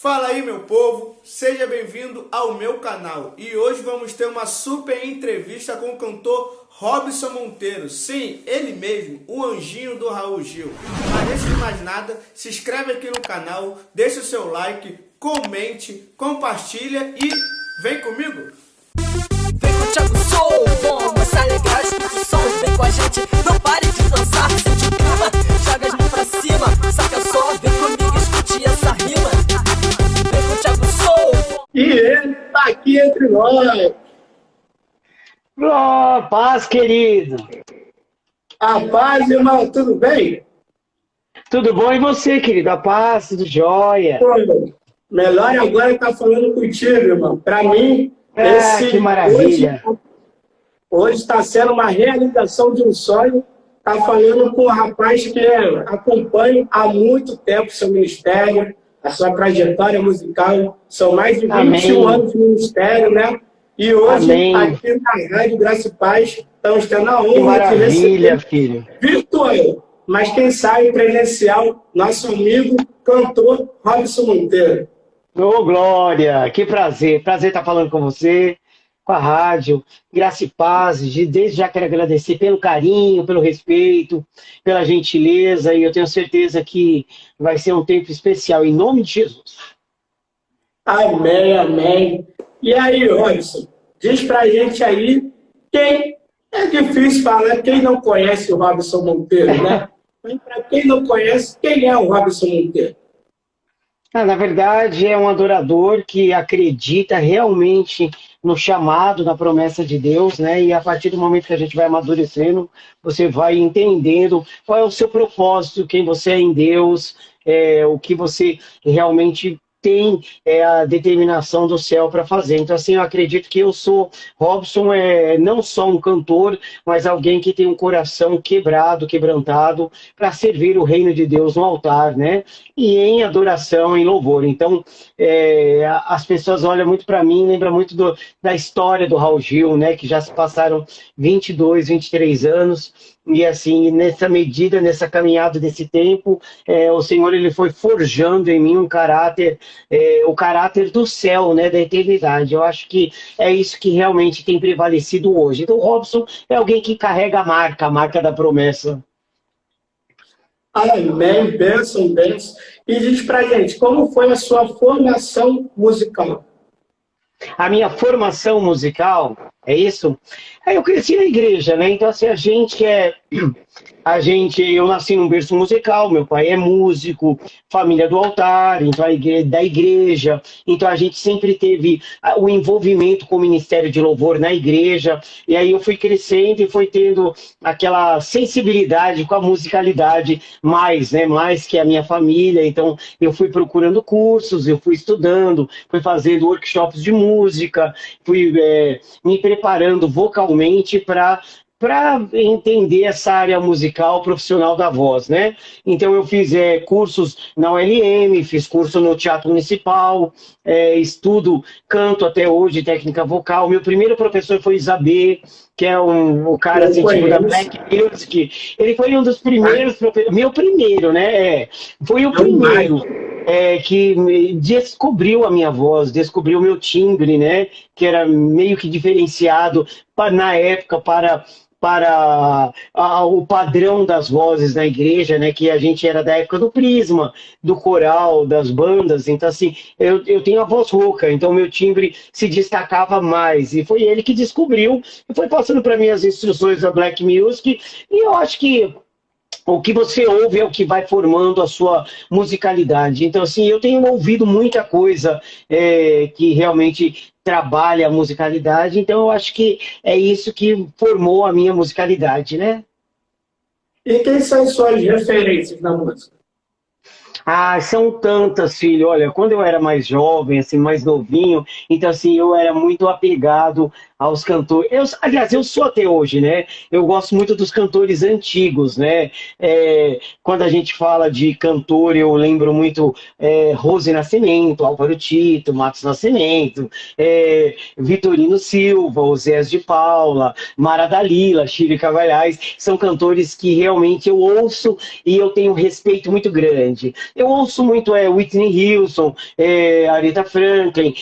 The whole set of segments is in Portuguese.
Fala aí, meu povo, seja bem-vindo ao meu canal. E hoje vamos ter uma super entrevista com o cantor Robson Monteiro. Sim, ele mesmo, o anjinho do Raul Gil. Mas antes de mais nada, se inscreve aqui no canal, deixa o seu like, comente, compartilha e vem comigo! Vem com o Thiago Soul, vamos alegrar as discussões. Vem com a gente, não pare de dançar, sente o clima, joga as mãos pra cima, saca só, vem comigo, escute essa rima. Vem com o Thiago Soul. E ele tá aqui entre nós. Oh, paz, querido. A paz, irmão, tudo bem? Tudo bom e você, querido? A paz, tudo jóia. Pô, melhor agora estar falando contigo, irmão. Para mim, que maravilha. Hoje está sendo uma realização de um sonho. Tá falando com um rapaz que acompanho há muito tempo seu ministério, a sua trajetória musical. São mais de 21 anos de ministério, né? E hoje, aqui na Rádio Graça e Paz, estamos tendo a honra de receber, filho, virtual, mas quem sabe presencial, nosso amigo, cantor Robson Monteiro. Ô, Glória, que prazer. Prazer estar falando com você, com a rádio. Graça e paz. Desde já quero agradecer pelo carinho, pelo respeito, pela gentileza. E eu tenho certeza que vai ser um tempo especial, em nome de Jesus. Amém, amém. E aí, Robson, diz pra gente aí quem... É difícil falar quem não conhece o Robson Monteiro, né? Mas para quem não conhece, quem é o Robson Monteiro? Na verdade, é um adorador que acredita realmente no chamado, na promessa de Deus, né? E a partir do momento que a gente vai amadurecendo, você vai entendendo qual é o seu propósito, quem você é em Deus, o que você realmente tem a determinação do céu para fazer. Então, assim, eu acredito que eu sou, Robson não só um cantor, mas alguém que tem um coração quebrado, quebrantado, para servir o reino de Deus no altar, né? E em adoração, em louvor. Então, as pessoas olham muito para mim, lembram muito da história do Raul Gil, né? Que já se passaram 22, 23 anos. E assim, nessa medida, nessa caminhada desse tempo, o Senhor ele foi forjando em mim um caráter, o caráter do céu, né, da eternidade. Eu acho que é isso que realmente tem prevalecido hoje. Então, o Robson é alguém que carrega a marca da promessa. Amém, bênção, bênção. E diz pra gente, como foi a sua formação musical? A minha formação musical, é isso? Eu cresci na igreja, né? Então, assim, eu nasci num berço musical, meu pai é músico, família do altar, então da igreja, então a gente sempre teve o envolvimento com o ministério de louvor na igreja, e aí eu fui crescendo e fui tendo aquela sensibilidade com a musicalidade mais que a minha família, então eu fui procurando cursos, eu fui estudando, fui fazendo workshops de música, fui me preparando vocalmente para entender essa área musical profissional da voz, né? Então eu fiz cursos na ULM, fiz curso no Teatro Municipal, estudo canto até hoje, técnica vocal. Meu primeiro professor foi Isabê, que é o cara assim, tipo, da Black Music. Ele foi um dos primeiros, meu primeiro, né? Foi o primeiro que descobriu a minha voz, descobriu o meu timbre, né? Que era meio que diferenciado na época para o padrão das vozes na igreja, né, que a gente era da época do Prisma, do coral, das bandas, então assim, eu tenho a voz rouca, então meu timbre se destacava mais, e foi ele que descobriu, e foi passando para mim as instruções da Black Music, e eu acho que o que você ouve é o que vai formando a sua musicalidade. Então, assim, eu tenho ouvido muita coisa que realmente trabalha a musicalidade, então eu acho que é isso que formou a minha musicalidade, né? E quem são suas referências na música? São tantas, filho. Olha, quando eu era mais jovem, assim, mais novinho, então, assim, eu era muito apegado aos cantores. Aliás, eu sou até hoje, né? Eu gosto muito dos cantores antigos, né? Quando a gente fala de cantor, eu lembro muito Rose Nascimento, Álvaro Tito, Matos Nascimento, Vitorino Silva, Oséias de Paula, Mara Dalila, Chile Cavalhais. São cantores que realmente eu ouço e eu tenho um respeito muito grande. eu ouço muito Whitney Houston, Aretha Franklin,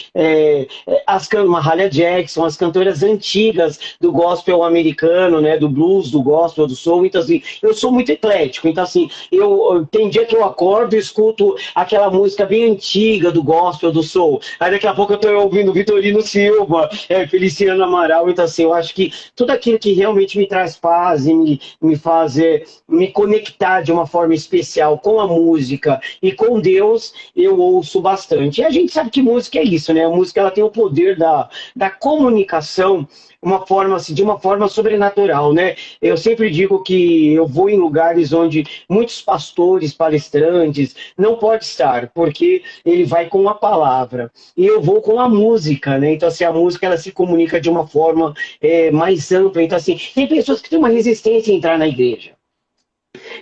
Mahalia Jackson, as cantoras antigas do gospel americano, né, do blues, do gospel, do soul. Então, assim, eu sou muito eclético. Então, assim, tem dia que eu acordo e escuto aquela música bem antiga do gospel, do soul. Aí daqui a pouco eu tô ouvindo Vitorino Silva, Feliciano Amaral. Então, assim, eu acho que tudo aquilo que realmente me traz paz e me faz me conectar de uma forma especial com a música e com Deus, eu ouço bastante. E a gente sabe que música é isso, né? A música, ela tem o poder da comunicação, de uma forma sobrenatural, né? Eu sempre digo que eu vou em lugares onde muitos pastores, palestrantes, não pode estar, porque ele vai com a palavra. E eu vou com a música, né? Então, assim, a música, ela se comunica de uma forma mais ampla. Então, assim, tem pessoas que têm uma resistência a entrar na igreja.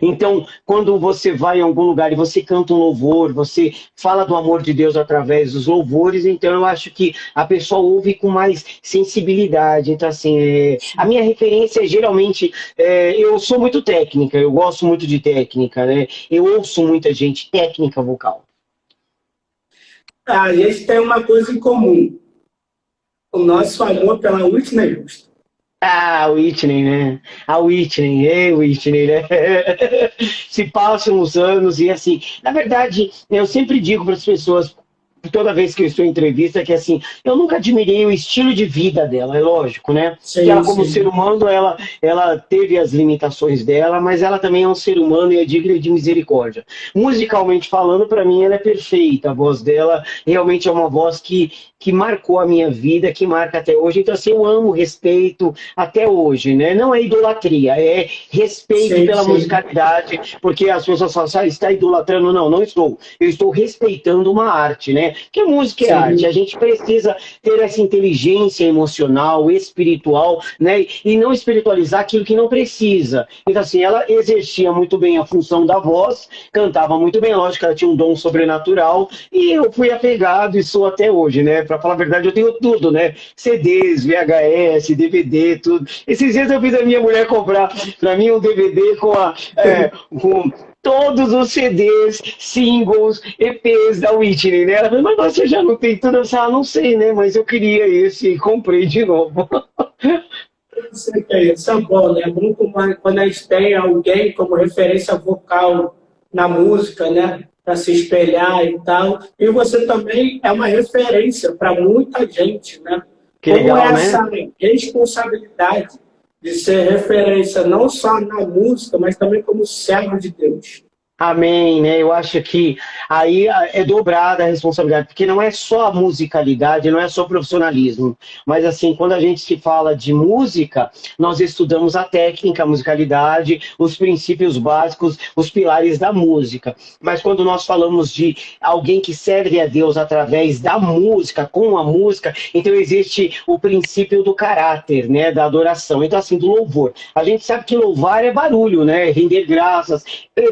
Então, quando você vai em algum lugar e você canta um louvor, você fala do amor de Deus através dos louvores, então eu acho que a pessoa ouve com mais sensibilidade. Então, assim, a minha referência geralmente, eu sou muito técnica, eu gosto muito de técnica, né? Eu ouço muita gente, técnica vocal. A gente tem uma coisa em comum. O nosso amor pela Whitney Houston. Ah, Whitney, né? A Whitney, Whitney, né? Se passam os anos e assim, na verdade, eu sempre digo para as pessoas, toda vez que eu estou em entrevista, que assim, eu nunca admirei o estilo de vida dela, é lógico, né? Sim, que ela, como sim. ser humano, ela teve as limitações dela, mas ela também é um ser humano e é digna de misericórdia. Musicalmente falando, para mim, ela é perfeita. A voz dela realmente é uma voz que marcou a minha vida, que marca até hoje. Então, assim, eu amo, respeito até hoje, né? Não é idolatria, é respeito pela musicalidade, porque as pessoas falam, está idolatrando? Não, não estou. Eu estou respeitando uma arte, né? Que música é arte. A gente precisa ter essa inteligência emocional, espiritual, né? E não espiritualizar aquilo que não precisa. Então, assim, ela exercia muito bem a função da voz, cantava muito bem, lógico que ela tinha um dom sobrenatural, e eu fui apegado e sou até hoje, né? Pra falar a verdade, eu tenho tudo, né? CDs, VHS, DVD, tudo. Esses dias eu fiz a minha mulher comprar pra mim um DVD com todos os CDs, singles, EPs da Whitney, né? Ela falou, mas você já não tem tudo? Eu falei, não sei, né? Mas eu queria esse e comprei de novo. Isso é bom, né? Muito mais quando a gente tem alguém como referência vocal na música, né? Para se espelhar e tal. E você também é uma referência para muita gente, né? Que como legal, essa né? responsabilidade de ser referência não só na música, mas também como servo de Deus. Amém, né? Eu acho que aí é dobrada a responsabilidade, porque não é só a musicalidade, não é só o profissionalismo, mas assim, quando a gente se fala de música, nós estudamos a técnica, a musicalidade, os princípios básicos, os pilares da música. Mas quando nós falamos de alguém que serve a Deus através da música, com a música, então existe o princípio do caráter, né? Da adoração, então assim, do louvor. A gente sabe que louvar é barulho, né? Render graças,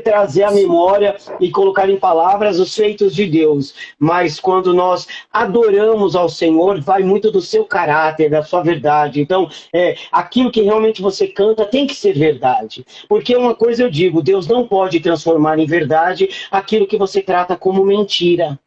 trazer a memória e colocar em palavras os feitos de Deus. Mas quando nós adoramos ao Senhor, vai muito do seu caráter, da sua verdade. Então, aquilo que realmente você canta tem que ser verdade. Porque uma coisa eu digo, Deus não pode transformar em verdade aquilo que você trata como mentira.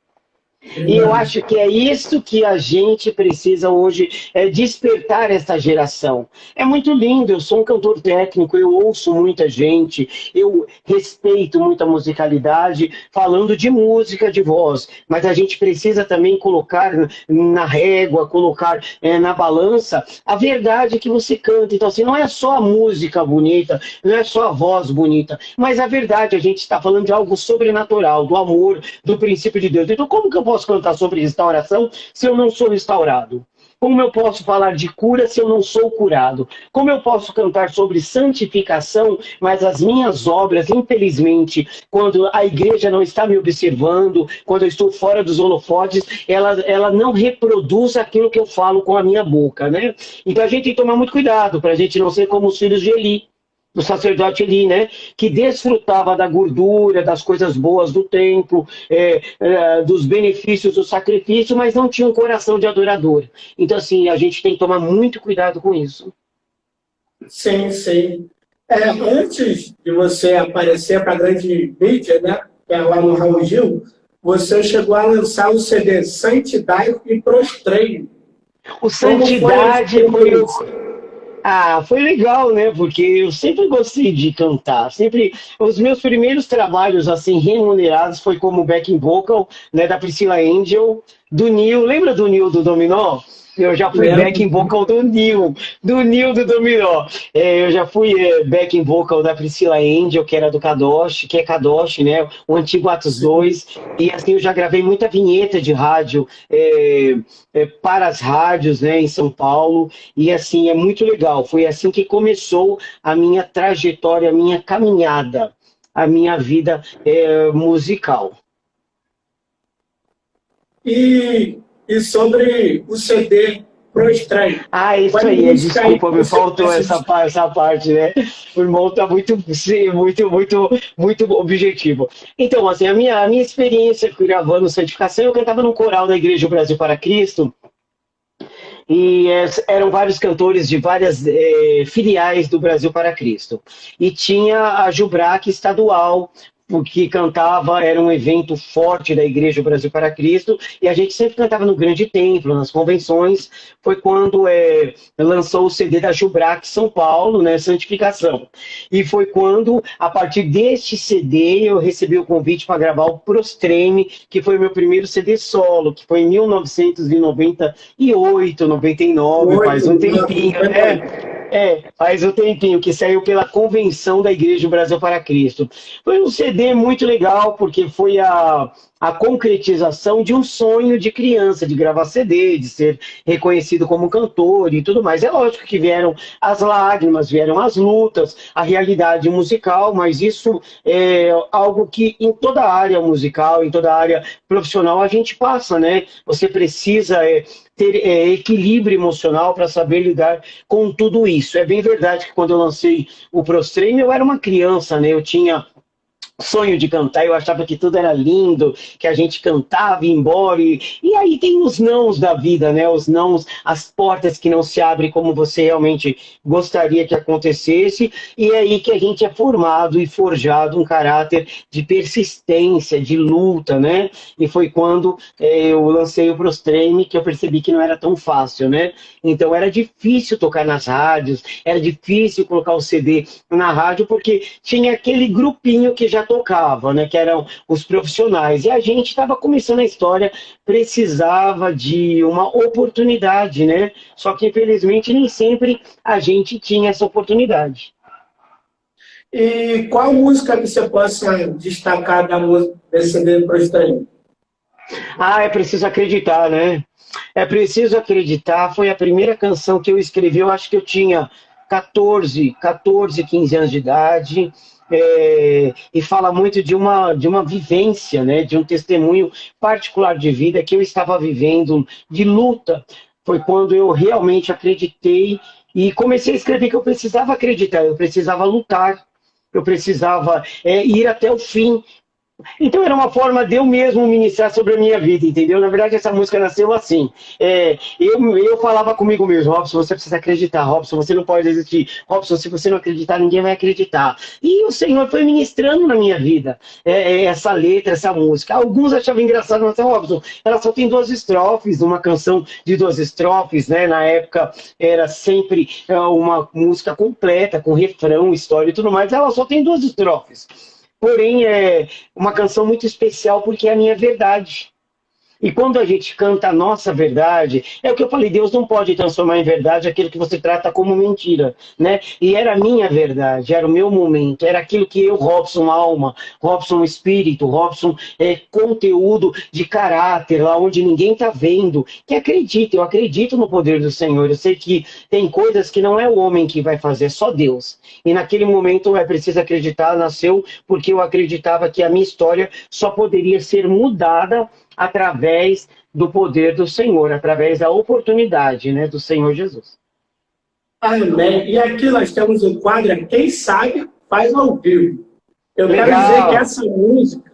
E eu acho que é isso que a gente precisa hoje, despertar essa geração. É muito lindo, eu sou um cantor técnico, eu ouço muita gente, eu respeito muita musicalidade, falando de música, de voz, mas a gente precisa também colocar na régua, colocar na balança a verdade que você canta. Então, assim, não é só a música bonita, não é só a voz bonita, mas a verdade, a gente está falando de algo sobrenatural, do amor, do princípio de Deus. Então, como que eu posso cantar sobre restauração se eu não sou restaurado? Como eu posso falar de cura se eu não sou curado? Como eu posso cantar sobre santificação, mas as minhas obras, infelizmente, quando a igreja não está me observando, quando eu estou fora dos holofotes, ela não reproduz aquilo que eu falo com a minha boca, né? Então a gente tem que tomar muito cuidado para a gente não ser como os filhos de Eli, do sacerdote Eli, né? Que desfrutava da gordura, das coisas boas do templo, dos benefícios do sacrifício, mas não tinha um coração de adorador. Então, assim, a gente tem que tomar muito cuidado com isso. Sim, sim. Antes de você aparecer para a grande mídia, né? lá no Raul Gil, você chegou a lançar o CD Santidade e Prostrei. O Santidade foi legal, né? Porque eu sempre gostei de cantar. Sempre os meus primeiros trabalhos assim remunerados foi como backing vocal, né, da Priscila Angel, do Nil. Lembra do Nil do Dominó? Eu já fui backing vocal do Nil do Dominó. Eu já fui backing vocal da Priscila Angel, que era do Kadosh, que é Kadosh, né? O antigo Atos 2. E assim, eu já gravei muita vinheta de rádio para as rádios, né, em São Paulo. E assim, é muito legal. Foi assim que começou a minha trajetória, a minha caminhada, a minha vida musical. E sobre o CD Prostrei. Isso aí, desculpa, me faltou essa parte, né? O irmão tá muito objetivo. Então, assim, a minha experiência gravando Santificação, eu cantava num coral da Igreja Brasil para Cristo, e eram vários cantores de várias filiais do Brasil para Cristo. E tinha a Jubrac estadual, o que cantava, era um evento forte da Igreja Brasil para Cristo, e a gente sempre cantava no Grande Templo, nas convenções. Foi quando lançou o CD da Jubrac São Paulo, né, Santificação. E foi quando, a partir deste CD, eu recebi o convite para gravar o Prostreme, que foi o meu primeiro CD solo, que foi em 1998, 99, faz um tempinho, né? Faz um tempinho, que saiu pela Convenção da Igreja Brasil para Cristo. Foi um CD muito legal, porque foi a concretização de um sonho de criança, de gravar CD, de ser reconhecido como cantor e tudo mais. É lógico que vieram as lágrimas, vieram as lutas, a realidade musical, mas isso é algo que em toda a área musical, em toda a área profissional, a gente passa, né? Você precisa ter equilíbrio emocional para saber lidar com tudo isso. É bem verdade que quando eu lancei o Prostreme, eu era uma criança, né? Eu tinha sonho de cantar, eu achava que tudo era lindo, que a gente cantava e ia embora, e aí tem os nãos da vida, né? Os nãos, as portas que não se abrem como você realmente gostaria que acontecesse, e é aí que a gente é formado e forjado um caráter de persistência, de luta, né? E foi quando eu lancei o Prostreme que eu percebi que não era tão fácil, né? Então era difícil tocar nas rádios, era difícil colocar o CD na rádio, porque tinha aquele grupinho que já tocava, né, que eram os profissionais, e a gente estava começando a história, precisava de uma oportunidade, né? Só que infelizmente nem sempre a gente tinha essa oportunidade. E qual música que você possa destacar da música desse CD Prostrei? É Preciso Acreditar, né? É Preciso Acreditar foi a primeira canção que eu escrevi, eu acho que eu tinha 14, 15 anos de idade. E fala muito de uma vivência, né, de um testemunho particular de vida que eu estava vivendo, de luta. Foi quando eu realmente acreditei e comecei a escrever que eu precisava acreditar, eu precisava lutar, eu precisava ir até o fim. Então era uma forma de eu mesmo ministrar sobre a minha vida, entendeu? Na verdade essa música nasceu assim, eu falava comigo mesmo: Robson, você precisa acreditar, Robson, você não pode desistir, Robson, se você não acreditar, ninguém vai acreditar. E o Senhor foi ministrando na minha vida essa letra, essa música. Alguns achavam engraçado, mas Robson, ela só tem 2 estrofes, uma canção de 2 estrofes, né? Na época era sempre uma música completa, com refrão, história e tudo mais, ela só tem 2 estrofes. Porém, é uma canção muito especial porque é a minha verdade. E quando a gente canta a nossa verdade, é o que eu falei, Deus não pode transformar em verdade aquilo que você trata como mentira, né? E era a minha verdade, era o meu momento, era aquilo que eu, Robson alma, Robson espírito, Robson conteúdo de caráter, lá onde ninguém está vendo, que acredita, eu acredito no poder do Senhor, eu sei que tem coisas que não é o homem que vai fazer, é só Deus. E naquele momento é preciso acreditar, nasceu porque eu acreditava que a minha história só poderia ser mudada através do poder do Senhor, através da oportunidade, né, do Senhor Jesus. Amém. E aqui nós temos um quadro, quem sabe faz ao vivo. Eu Legal. Quero dizer que essa música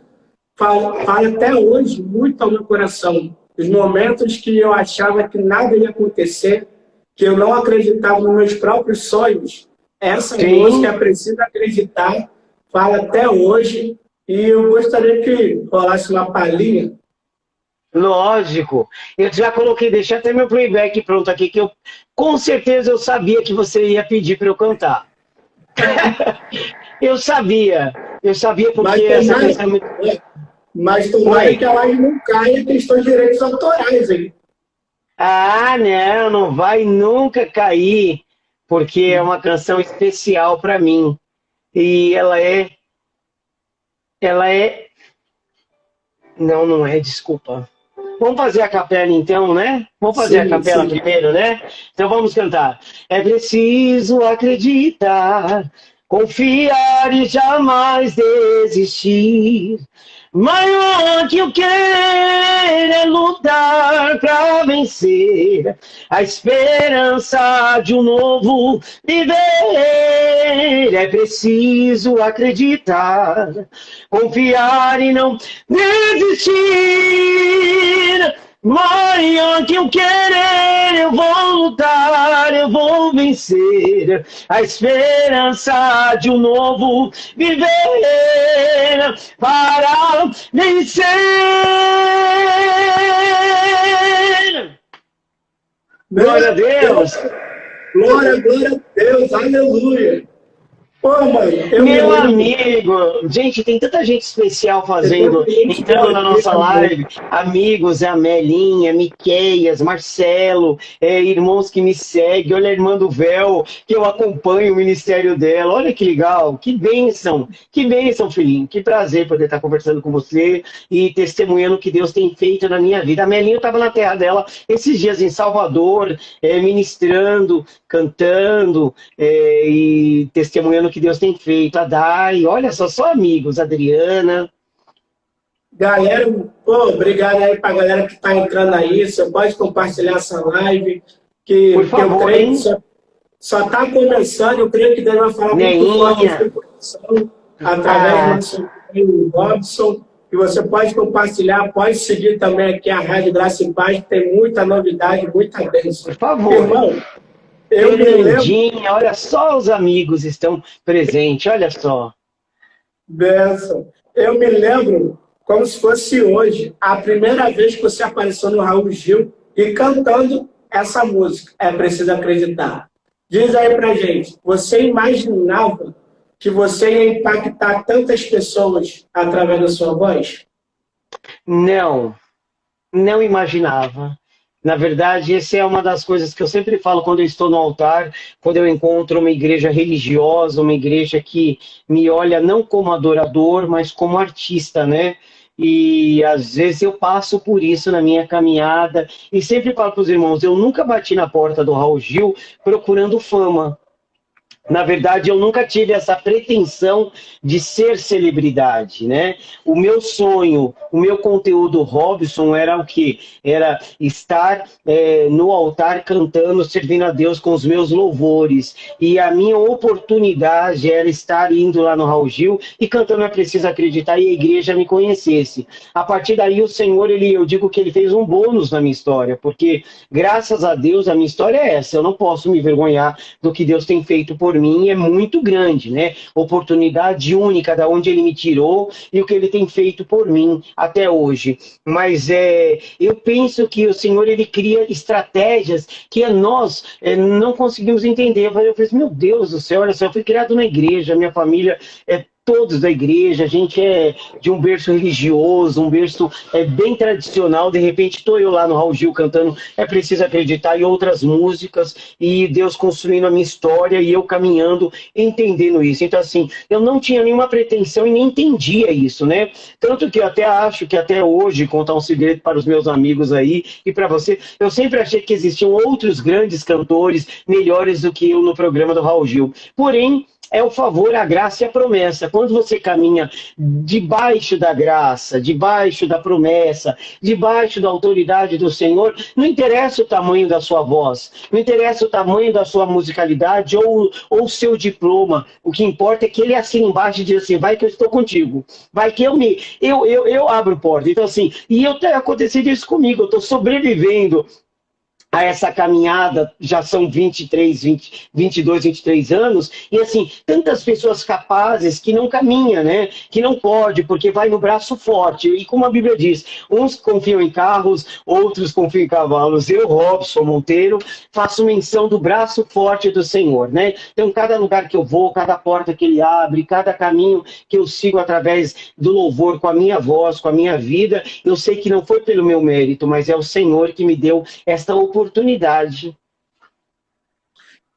fala até hoje muito ao meu coração. Os momentos que eu achava que nada ia acontecer, que eu não acreditava nos meus próprios sonhos, essa música é Preciso Acreditar, fala até hoje. e eu gostaria que rolasse uma palhinha. Lógico. Eu já coloquei, deixei até meu playback pronto aqui, que eu com certeza eu sabia que você ia pedir para eu cantar. Eu sabia porque essa questão é muito... Mas tomara que a live não caia questão de direitos autorais, hein? Ah, não vai nunca cair, porque é uma canção especial para mim. E ela é... Não é, desculpa. Vamos fazer a capela então, né? Vamos fazer a capela primeiro, né? Então vamos cantar. É preciso acreditar, confiar e jamais desistir. Maior que eu quero é lutar pra vencer a esperança de um novo viver. É preciso acreditar, confiar e não desistir. Maior que eu querer, eu vou lutar, eu vou vencer a esperança de um novo viver para vencer. Glória a Deus! Glória a Deus, aleluia! Pô, mãe, meu amigo, gente, tem tanta gente especial entrando na nossa live, amigos, a Melinha, Miqueias, Marcelo, irmãos que me seguem, olha a irmã do véu, que eu acompanho o ministério dela, olha que legal, que bênção, filhinho, que prazer poder estar conversando com você e testemunhando o que Deus tem feito na minha vida. A Melinha estava na terra dela esses dias em Salvador, ministrando, cantando e testemunhando que Deus tem feito. A Dai, olha só amigos, Adriana. Galera, obrigado aí pra galera que tá entrando aí. Você pode compartilhar essa live. Por favor, eu creio que só tá começando. Eu creio que Deus vai falar muito forte no seu coração, através do nosso Robson. E você pode compartilhar, pode seguir também aqui a Rádio Graça e Paz, que tem muita novidade, muita bênção. Por favor. Irmão, Fernandinha, olha só, os amigos estão presentes, olha só. Benção. Eu me lembro como se fosse hoje, a primeira vez que você apareceu no Raul Gil e cantando essa música. É preciso acreditar. Diz aí pra gente, você imaginava que você ia impactar tantas pessoas através da sua voz? Não imaginava. Na verdade, essa é uma das coisas que eu sempre falo quando eu estou no altar, quando eu encontro uma igreja religiosa, uma igreja que me olha não como adorador, mas como artista, né? E às vezes eu passo por isso na minha caminhada e sempre falo para os irmãos, eu nunca bati na porta do Raul Gil procurando fama. Na verdade, eu nunca tive essa pretensão de ser celebridade, né? O meu sonho, o meu conteúdo Robson era o quê? Era estar no altar cantando, servindo a Deus com os meus louvores. E a minha oportunidade era estar indo lá no Raul Gil e cantando É Preciso Acreditar e a igreja me conhecesse. A partir daí, o Senhor, eu digo que ele fez um bônus na minha história, porque graças a Deus a minha história é essa. Eu não posso me envergonhar do que Deus tem feito por mim, é muito grande, né? Oportunidade única da onde ele me tirou e o que ele tem feito por mim até hoje. Mas eu penso que o Senhor, ele cria estratégias que nós não conseguimos entender. Eu falei, meu Deus do céu, olha só, eu fui criado na igreja, minha família é todos da igreja, a gente é de um berço religioso, um berço bem tradicional, de repente estou eu lá no Raul Gil cantando É Preciso Acreditar e outras músicas, e Deus construindo a minha história e eu caminhando, entendendo isso. Então assim, eu não tinha nenhuma pretensão e nem entendia isso, né? Tanto que eu até acho que até hoje, contar um segredo para os meus amigos aí e para você, eu sempre achei que existiam outros grandes cantores melhores do que eu no programa do Raul Gil. Porém, é o favor, a graça e a promessa. Quando você caminha debaixo da graça, debaixo da promessa, debaixo da autoridade do Senhor, não interessa o tamanho da sua voz, não interessa o tamanho da sua musicalidade ou o seu diploma. O que importa é que ele assina embaixo e diz assim, vai que eu estou contigo, vai que eu abro porta. Então assim, e eu tenho acontecido isso comigo, eu estou sobrevivendo a essa caminhada, já são 22, 23 anos, e assim, tantas pessoas capazes que não caminham, né? Que não pode, porque vai no braço forte. E como a Bíblia diz, uns confiam em carros, outros confiam em cavalos. Eu, Robson Monteiro, faço menção do braço forte do Senhor, né? Então, cada lugar que eu vou, cada porta que Ele abre, cada caminho que eu sigo através do louvor, com a minha voz, com a minha vida, eu sei que não foi pelo meu mérito, mas é o Senhor que me deu esta oportunidade.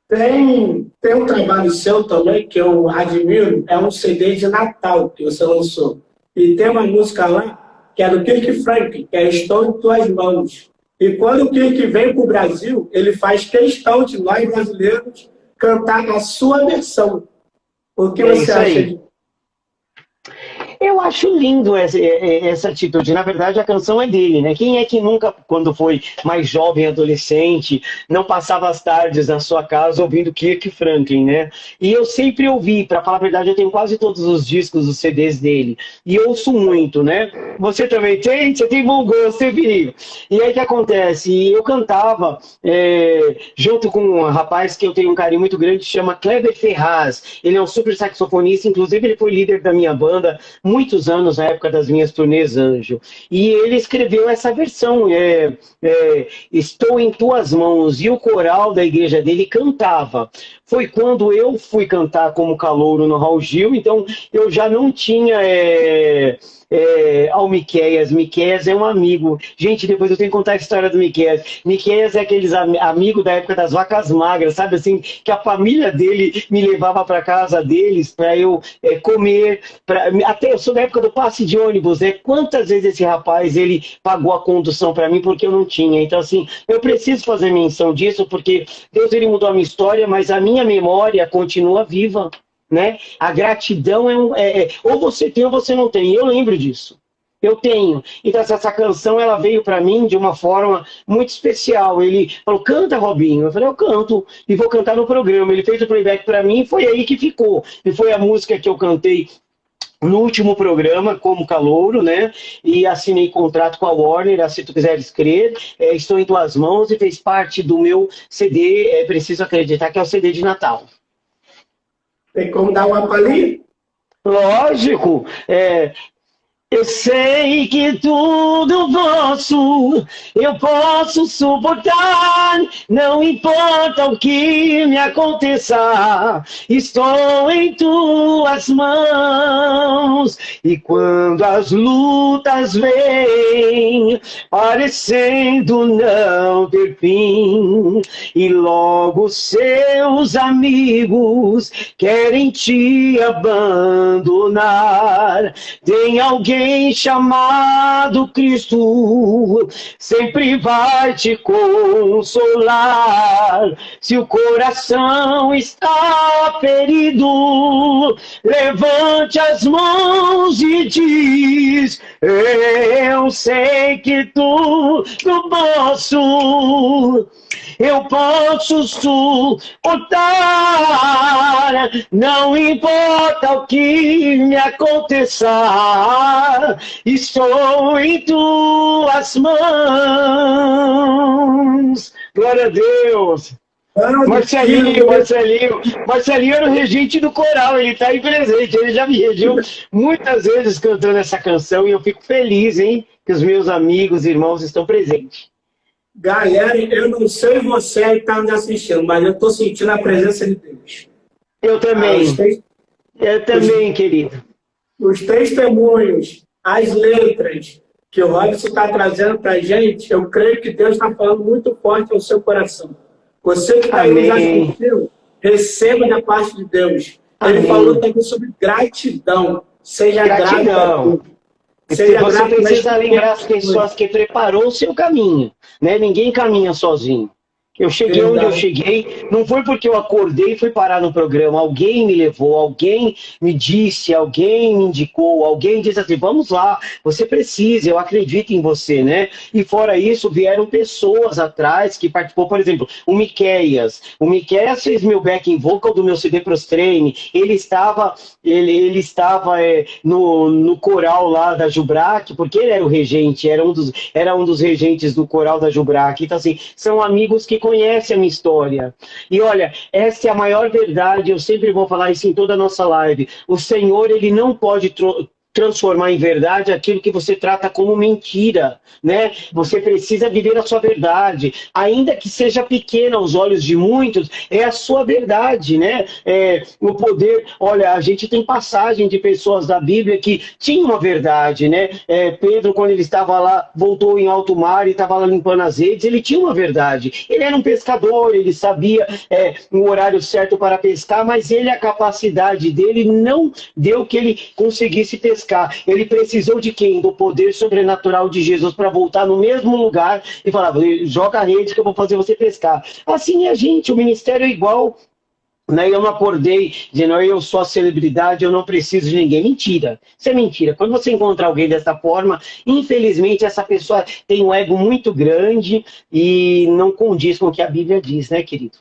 Tem um trabalho seu também que eu admiro, é um CD de Natal que você lançou. E tem uma música lá que é do Kirk Franklin, que é Estou em Tuas Mãos. E quando o Kirk vem para o Brasil, ele faz questão de nós brasileiros cantar a sua versão. O que você acha disso? Eu acho lindo essa atitude. Na verdade, a canção é dele, né? Quem é que nunca, quando foi mais jovem, adolescente, não passava as tardes na sua casa ouvindo Kirk Franklin, né? E eu sempre ouvi, para falar a verdade, eu tenho quase todos os discos, os CDs dele. E ouço muito, né? Você também tem? Você tem bom gosto, você viu? E aí o que acontece? Eu cantava junto com um rapaz que eu tenho um carinho muito grande, chama Kleber Ferraz. Ele é um super saxofonista, inclusive ele foi líder da minha banda muitos anos, na época das minhas turnês Anjo. E ele escreveu essa versão, Estou em Tuas Mãos, e o coral da igreja dele cantava. Foi quando eu fui cantar como calouro no Raul Gil, então eu já não tinha ao Miqueias. Miqueias é um amigo. Gente, depois eu tenho que contar a história do Miqueias. Miqueias é aqueles amigos da época das vacas magras, sabe assim, que a família dele me levava para casa deles para eu comer. Até eu sou da época do passe de ônibus, né? Quantas vezes esse rapaz ele pagou a condução para mim porque eu não tinha. Então assim, eu preciso fazer menção disso porque Deus ele mudou a minha história, mas a minha memória continua viva. Né? A gratidão ou você tem ou você não tem. Eu lembro disso. Eu tenho. Então essa canção ela veio para mim de uma forma muito especial. Ele falou, canta, Robinho. Eu falei, eu canto e vou cantar no programa. Ele fez o playback para mim e foi aí que ficou. E foi a música que eu cantei no último programa, como calouro, né? E assinei contrato com a Warner, se tu quiseres crer, Estou em Tuas Mãos, e fez parte do meu CD, Preciso Acreditar, que é o CD de Natal. Tem como dar uma palhinha? Lógico. Eu sei que tudo eu posso suportar, não importa o que me aconteça, estou em tuas mãos. E quando as lutas vêm, parecendo não ter fim, e logo seus amigos querem te abandonar, tem alguém chamado Cristo, sempre vai te consolar. Se o coração está ferido, levante as mãos e diz, eu sei que tudo posso. Eu posso suportar, não importa o que me aconteça, estou em tuas mãos. Glória a Deus. Marcelinho era o regente do coral, ele está aí presente, ele já me regiu muitas vezes cantando essa canção e eu fico feliz, hein, que os meus amigos e irmãos estão presentes. Galera, eu não sei você que está nos assistindo, mas eu estou sentindo a presença de Deus. Eu também. Querido. Os testemunhos, as letras que o Robson está trazendo para a gente, eu creio que Deus está falando muito forte ao seu coração. Você que está aí nos assistindo, receba da parte de Deus. Ele Amém. falou também sobre gratidão. Seja grato. Você precisa lembrar as pessoas que preparou o seu caminho, né? Ninguém caminha sozinho. Eu cheguei onde eu cheguei, não foi porque eu acordei e fui parar no programa. Alguém me levou, alguém me disse, alguém me indicou, alguém disse assim, vamos lá, você precisa, eu acredito em você, né? E fora isso, vieram pessoas atrás que participou, por exemplo, o Miqueias. O Miqueias fez meu backing vocal do meu CD Prostreme. Ele estava no coral lá da Jubrac, porque ele era o regente, era um dos regentes do coral da Jubrac. Então, assim, são amigos que conhecem a minha história. E olha, essa é a maior verdade, eu sempre vou falar isso em toda a nossa live. O Senhor, ele não pode transformar em verdade aquilo que você trata como mentira, né? Você precisa viver a sua verdade, ainda que seja pequena aos olhos de muitos, é a sua verdade, né? O poder, olha, a gente tem passagem de pessoas da Bíblia que tinham uma verdade, né? Pedro, quando ele estava lá, voltou em alto mar e estava lá limpando as redes, ele tinha uma verdade. Ele era um pescador, ele sabia o horário certo para pescar, mas a capacidade dele não deu que ele conseguisse pescar. Ele precisou de quem? Do poder sobrenatural de Jesus para voltar no mesmo lugar e falar, joga a rede que eu vou fazer você pescar. Assim é a gente, o ministério é igual. Né? Eu não acordei dizendo, eu sou a celebridade, eu não preciso de ninguém. Mentira, isso é mentira. Quando você encontra alguém dessa forma, infelizmente essa pessoa tem um ego muito grande e não condiz com o que a Bíblia diz, né, querido?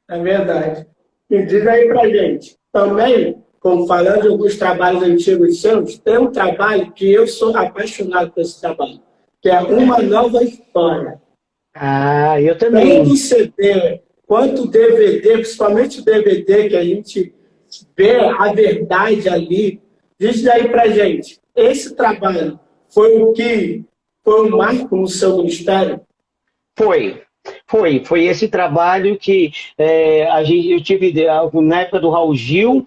É verdade. E diz aí pra gente, também, como falando de alguns trabalhos antigos seus, tem um trabalho que eu sou apaixonado por esse trabalho, que é Uma Nova História. Ah, eu também. Tanto o CD quanto o DVD, principalmente o DVD, que a gente vê a verdade ali. Diz daí pra gente, esse trabalho foi um marco no seu ministério? Foi esse trabalho que eu tive na época do Raul Gil,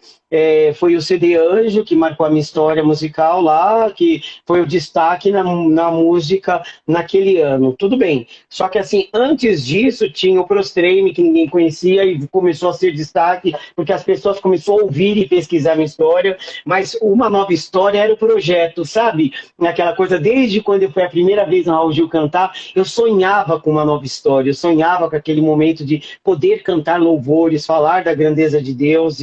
foi o CD Anjo que marcou a minha história musical lá, que foi o destaque na música naquele ano. Tudo bem. Só que assim, antes disso tinha o Prostreme, que ninguém conhecia e começou a ser destaque, porque as pessoas começaram a ouvir e pesquisar a minha história, mas Uma Nova História era o projeto, sabe? Aquela coisa, desde quando foi a primeira vez no Raul Gil cantar, eu sonhava com uma nova história, eu sonhava com aquele momento de poder cantar louvores, falar da grandeza de Deus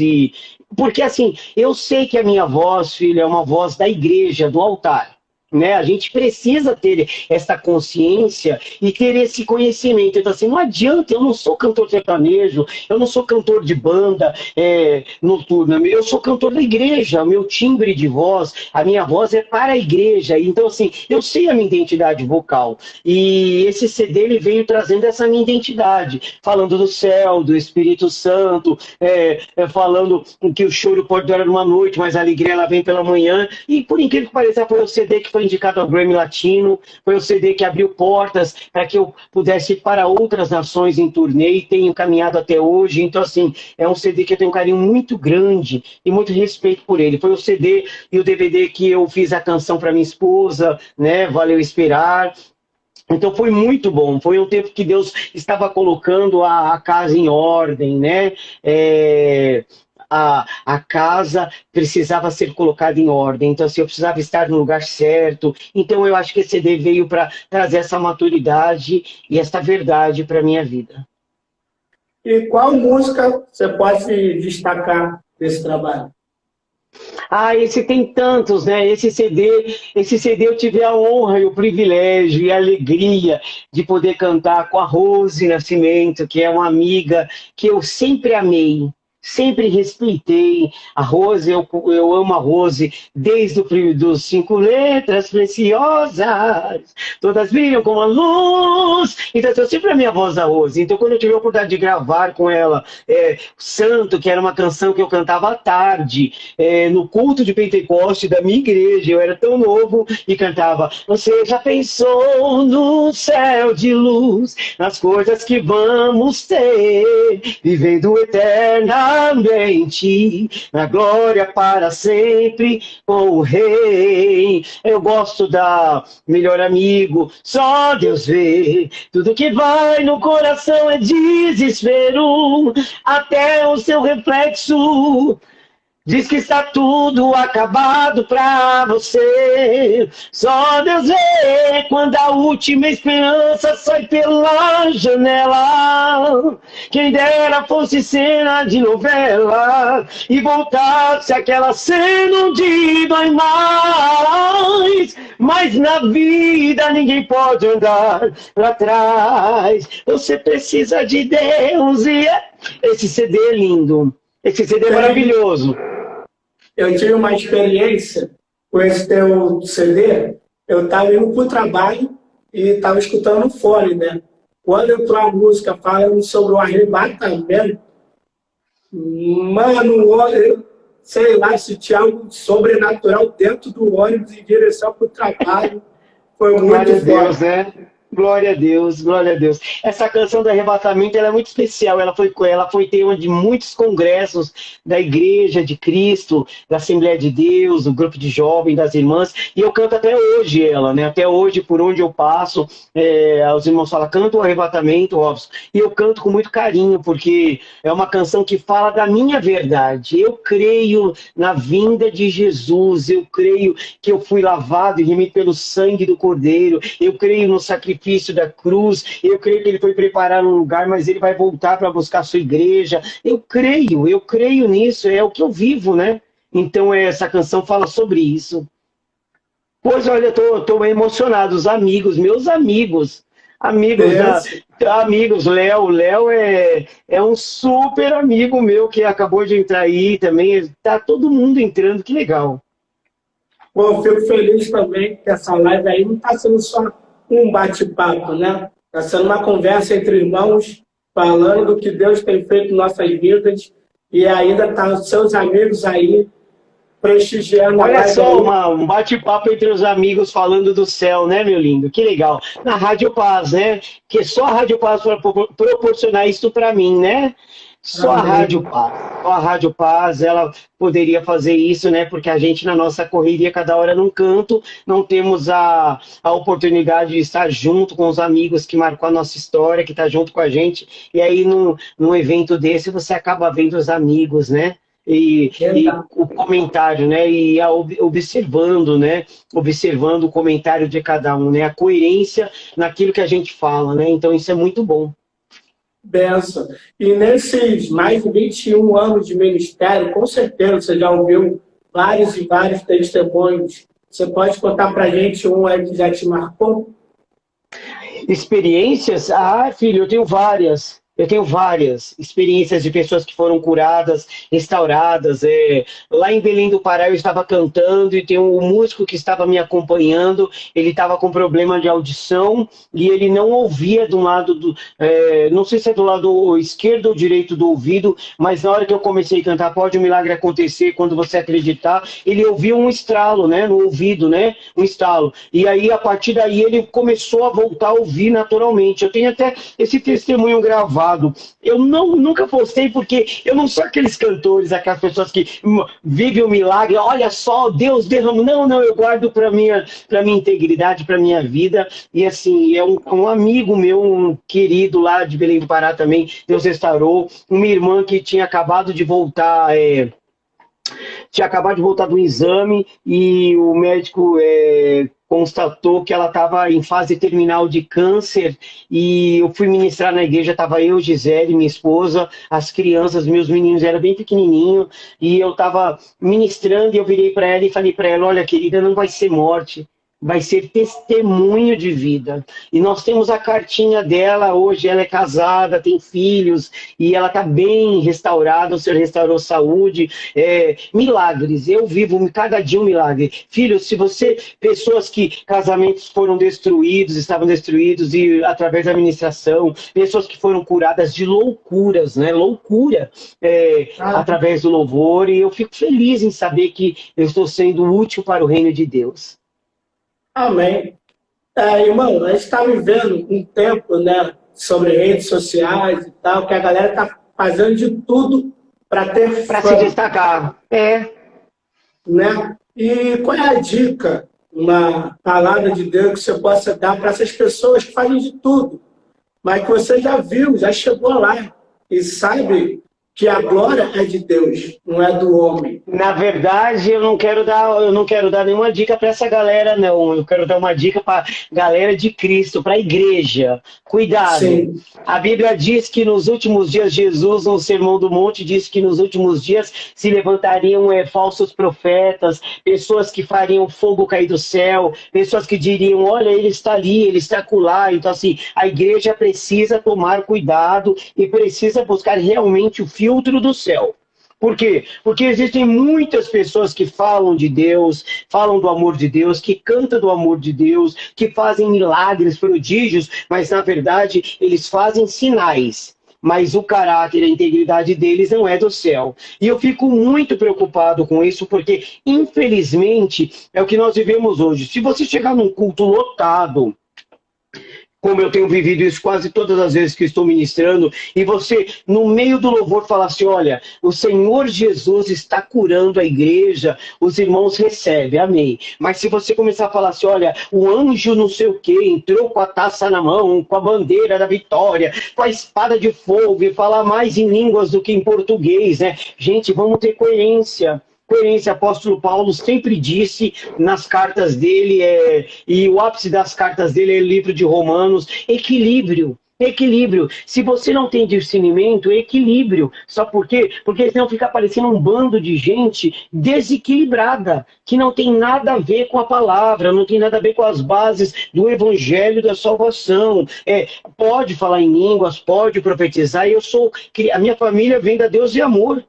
porque assim, eu sei que a minha voz, filho, é uma voz da igreja, do altar. Né? A gente precisa ter essa consciência e ter esse conhecimento. Então, assim, não adianta, eu não sou cantor sertanejo, eu não sou cantor de banda noturna, eu sou cantor da igreja, o meu timbre de voz, a minha voz é para a igreja. Então, assim, eu sei a minha identidade vocal. E esse CD, ele veio trazendo essa minha identidade, falando do céu, do Espírito Santo, falando que o choro pode durar uma noite, mas a alegria ela vem pela manhã. E, por incrível que pareça, foi o CD que foi indicado ao Grammy Latino, foi o CD que abriu portas para que eu pudesse ir para outras nações em turnê e tenho caminhado até hoje. Então, assim, é um CD que eu tenho um carinho muito grande e muito respeito por ele. Foi o CD e o DVD que eu fiz a canção para minha esposa, né? Valeu Esperar. Então foi muito bom, foi um tempo que Deus estava colocando a casa em ordem, né? A casa precisava ser colocada em ordem, então assim, eu precisava estar no lugar certo. Então eu acho que esse CD veio para trazer essa maturidade e essa verdade para a minha vida. E qual música você pode destacar desse trabalho? Esse tem tantos, né? Esse CD eu tive a honra e o privilégio e a alegria de poder cantar com a Rose Nascimento, que é uma amiga que eu sempre amei. Sempre respeitei a Rose, eu amo a Rose desde dos 5 letras preciosas, todas brilham como a luz. Então eu sempre amei a voz da Rose. Então quando eu tive a oportunidade de gravar com ela Santo, que era uma canção que eu cantava à tarde, no culto de Pentecoste da minha igreja, eu era tão novo e cantava: você já pensou no céu de luz, nas coisas que vamos ter, vivendo eternamente na glória para sempre com o Rei. Eu gosto da Melhor Amigo, só Deus vê, tudo que vai no coração é desespero, até o seu reflexo Diz que está tudo acabado pra você. Só Deus vê quando a última esperança sai pela janela. Quem dera fosse cena de novela e voltasse aquela cena onde dói mais. Mas na vida ninguém pode andar pra trás. Você precisa de Deus e esse CD é lindo. Esse CD é maravilhoso. Eu tive uma experiência com esse teu CD. Eu estava indo para o trabalho e estava escutando no fone, né? Quando entrou a música falando sobre o arrebatamento, mano, eu sei lá, se tinha algo sobrenatural dentro do ônibus em direção para o trabalho. Foi muito Glória a forte. Deus, né? Glória a Deus, glória a Deus. Essa canção do arrebatamento, ela é muito especial. Ela foi tema de muitos congressos da Igreja de Cristo, da Assembleia de Deus, do grupo de jovens, das irmãs. E eu canto até hoje ela, né? Até hoje, por onde eu passo, os irmãos falam, canta o arrebatamento, Robson. E eu canto com muito carinho, porque é uma canção que fala da minha verdade. Eu creio na vinda de Jesus. Eu creio que eu fui lavado e remido pelo sangue do Cordeiro. Eu creio no sacrifício da cruz, eu creio que ele foi preparar um lugar, mas ele vai voltar para buscar a sua igreja. Eu creio nisso, é o que eu vivo, né? Então essa canção fala sobre isso. Pois olha, eu tô emocionado, os amigos, meus amigos, Léo é um super amigo meu que acabou de entrar aí também, tá todo mundo entrando, que legal. Bom, eu fico feliz também que essa live aí não está sendo só um bate-papo, né? Está sendo uma conversa entre irmãos, falando do que Deus tem feito em nossas vidas, e ainda tá os seus amigos aí prestigiando a Olha live. só, um bate-papo entre os amigos falando do céu, né, meu lindo? Que legal. Na Rádio Paz, né? Que só a Rádio Paz para proporcionar isso para mim, né? Só a Rádio Paz, ela poderia fazer isso, né? Porque a gente, na nossa correria, cada hora num canto, não temos a oportunidade de estar junto com os amigos que marcou a nossa história, que está junto com a gente. E aí, num evento desse, você acaba vendo os amigos, né? E o comentário, né? E observando, né? Observando o comentário de cada um, né? A coerência naquilo que a gente fala, né? Então, isso é muito bom. Benção. E nesses mais de 21 anos de ministério, com certeza você já ouviu vários e vários testemunhos. Você pode contar para a gente um aí que já te marcou? Experiências? Ah, filho, eu tenho várias. Eu tenho várias experiências de pessoas que foram curadas, restauradas. Lá em Belém do Pará eu estava cantando e tem um músico que estava me acompanhando, ele estava com problema de audição e ele não ouvia do lado do... não sei se é do lado esquerdo ou direito do ouvido, mas na hora que eu comecei a cantar, pode um milagre acontecer quando você acreditar, ele ouvia um estralo, né, no ouvido, né, um estalo. E aí, a partir daí, ele começou a voltar a ouvir naturalmente. Eu tenho até esse testemunho gravado. Eu nunca postei porque eu não sou aqueles cantores, aquelas pessoas que vivem o milagre, olha só, Deus derramou. Não, eu guardo para minha integridade, para minha vida. E assim, é um amigo meu, um querido lá de Belém do Pará também, Deus restaurou. Uma irmã que tinha acabado de voltar... tinha acabado de voltar do exame e o médico constatou que ela estava em fase terminal de câncer e eu fui ministrar na igreja, estava eu, Gisele, minha esposa, as crianças, meus meninos eram bem pequenininhos e eu estava ministrando e eu virei para ela e falei para ela, olha querida, não vai ser morte, vai ser testemunho de vida. E nós temos a cartinha dela, hoje ela é casada, tem filhos, e ela está bem restaurada, o Senhor restaurou saúde. Milagres, eu vivo cada dia um milagre. Filhos, se você, pessoas que casamentos foram destruídos, estavam destruídos, e através da administração, pessoas que foram curadas de loucuras, né? Loucura, através do louvor, e eu fico feliz em saber que eu estou sendo útil para o reino de Deus. Amém. Irmão, a gente está vivendo um tempo, né, sobre redes sociais e tal, que a galera está fazendo de tudo para ter para se destacar. Né? E qual é a dica, uma palavra de Deus que você possa dar para essas pessoas que fazem de tudo, mas que você já viu, já chegou lá e sabe que a glória é de Deus, não é do homem. Na verdade, eu não quero dar nenhuma dica para essa galera, não. Eu quero dar uma dica para galera de Cristo, para a igreja. Cuidado. Sim. A Bíblia diz que nos últimos dias, Jesus, no Sermão do Monte, disse que nos últimos dias se levantariam falsos profetas, pessoas que fariam fogo cair do céu, pessoas que diriam, olha, ele está ali, ele está acolá. Então, assim, a igreja precisa tomar cuidado e precisa buscar realmente o filtro do céu. Por quê? Porque existem muitas pessoas que falam de Deus, falam do amor de Deus, que cantam do amor de Deus, que fazem milagres, prodígios, mas na verdade eles fazem sinais. Mas o caráter, a integridade deles não é do céu. E eu fico muito preocupado com isso, porque infelizmente é o que nós vivemos hoje. Se você chegar num culto lotado, como eu tenho vivido isso quase todas as vezes que estou ministrando, e você, no meio do louvor, fala assim, olha, o Senhor Jesus está curando a igreja, os irmãos recebem, amém. Mas se você começar a falar assim, olha, o anjo não sei o quê, entrou com a taça na mão, com a bandeira da vitória, com a espada de fogo, e falar mais em línguas do que em português, né? Gente, vamos ter coerência. Coerência, apóstolo Paulo sempre disse nas cartas dele, e o ápice das cartas dele é o livro de Romanos, equilíbrio. Equilíbrio. Se você não tem discernimento, equilíbrio. Só por quê? Porque senão fica parecendo um bando de gente desequilibrada, que não tem nada a ver com a palavra, não tem nada a ver com as bases do evangelho da salvação. Pode falar em línguas, pode profetizar, a minha família vem da Deus e amor.